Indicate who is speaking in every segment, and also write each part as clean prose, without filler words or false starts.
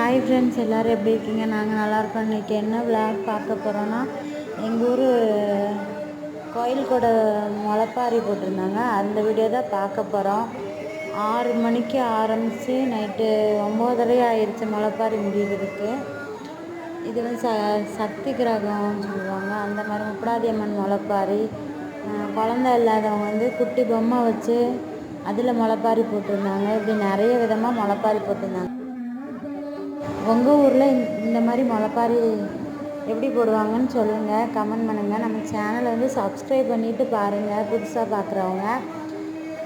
Speaker 1: Hi friends, எல்லோரும் எப்படி இருக்கீங்க? நாங்கள் நல்லாயிருக்கோம். இன்றைக்கி என்ன விளாக் பார்க்க போகிறோன்னா, எங்கள் ஊர் கோயில் கூட முளைப்பாரி போட்டிருந்தாங்க. அந்த வீடியோ தான் பார்க்க போகிறோம். 6 மணிக்கு ஆரம்பித்து நைட்டு 9:30 ஆயிடுச்சு முளைப்பாரி முடிகிறதுக்கு. இது வந்து சக்தி கிரகம்னு சொல்லுவாங்க. அந்த மாதிரி முப்படாதி அம்மன் முளைப்பாரி. குழந்த இல்லாதவங்க வந்து குட்டி பொம்மை வச்சு அதில் முளைப்பாரி போட்டிருந்தாங்க. இப்படி நிறைய விதமாக முளைப்பாரி போட்டிருந்தாங்க. உங்கள் ஊரில் இந்த மாதிரி முளைப்பாரி எப்படி போடுவாங்கன்னு சொல்லுங்கள், கமெண்ட் பண்ணுங்கள். நம்ம சேனலை வந்து சப்ஸ்கிரைப் பண்ணிவிட்டு பாருங்கள், புதுசாக பார்க்குறவங்க.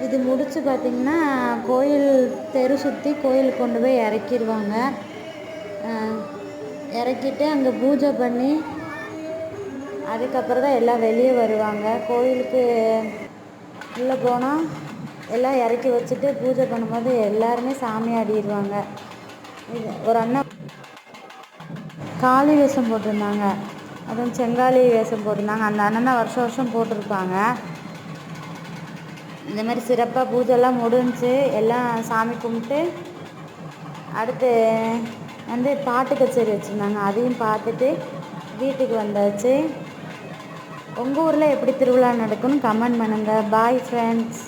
Speaker 1: இது முடித்து பார்த்திங்கன்னா கோயில் தெரு சுற்றி கோயிலுக்கு கொண்டு போய் இறக்கிடுவாங்க. இறக்கிட்டு அங்கே பூஜை பண்ணி அதுக்கப்புறம் தான் எல்லாம் வெளியே வருவாங்க. கோயிலுக்கு உள்ளே போனால் எல்லாம் இறக்கி வச்சுட்டு பூஜை பண்ணும்போது எல்லாருமே சாமி ஆடிடுவாங்க. இது ஒரு அண்ணன் காளி வேஷம் போட்டிருந்தாங்க, அதுவும் செங்காளி வேஷம் போட்டிருந்தாங்க. அந்த அண்ணன் தான் வருஷம் வருஷம் போட்டிருப்பாங்க. இந்த மாதிரி சிறப்பாக பூஜைலாம் முடிஞ்சு எல்லாம் சாமி கும்பிட்டு அடுத்து வந்து பாட்டு கச்சேரி வச்சுருந்தாங்க. அதையும் பார்த்துட்டு வீட்டுக்கு வந்தாச்சு. உங்கள் ஊரில் எப்படி திருவிழா நடக்கும்னு கமெண்ட் பண்ணுங்கள். Bye friends.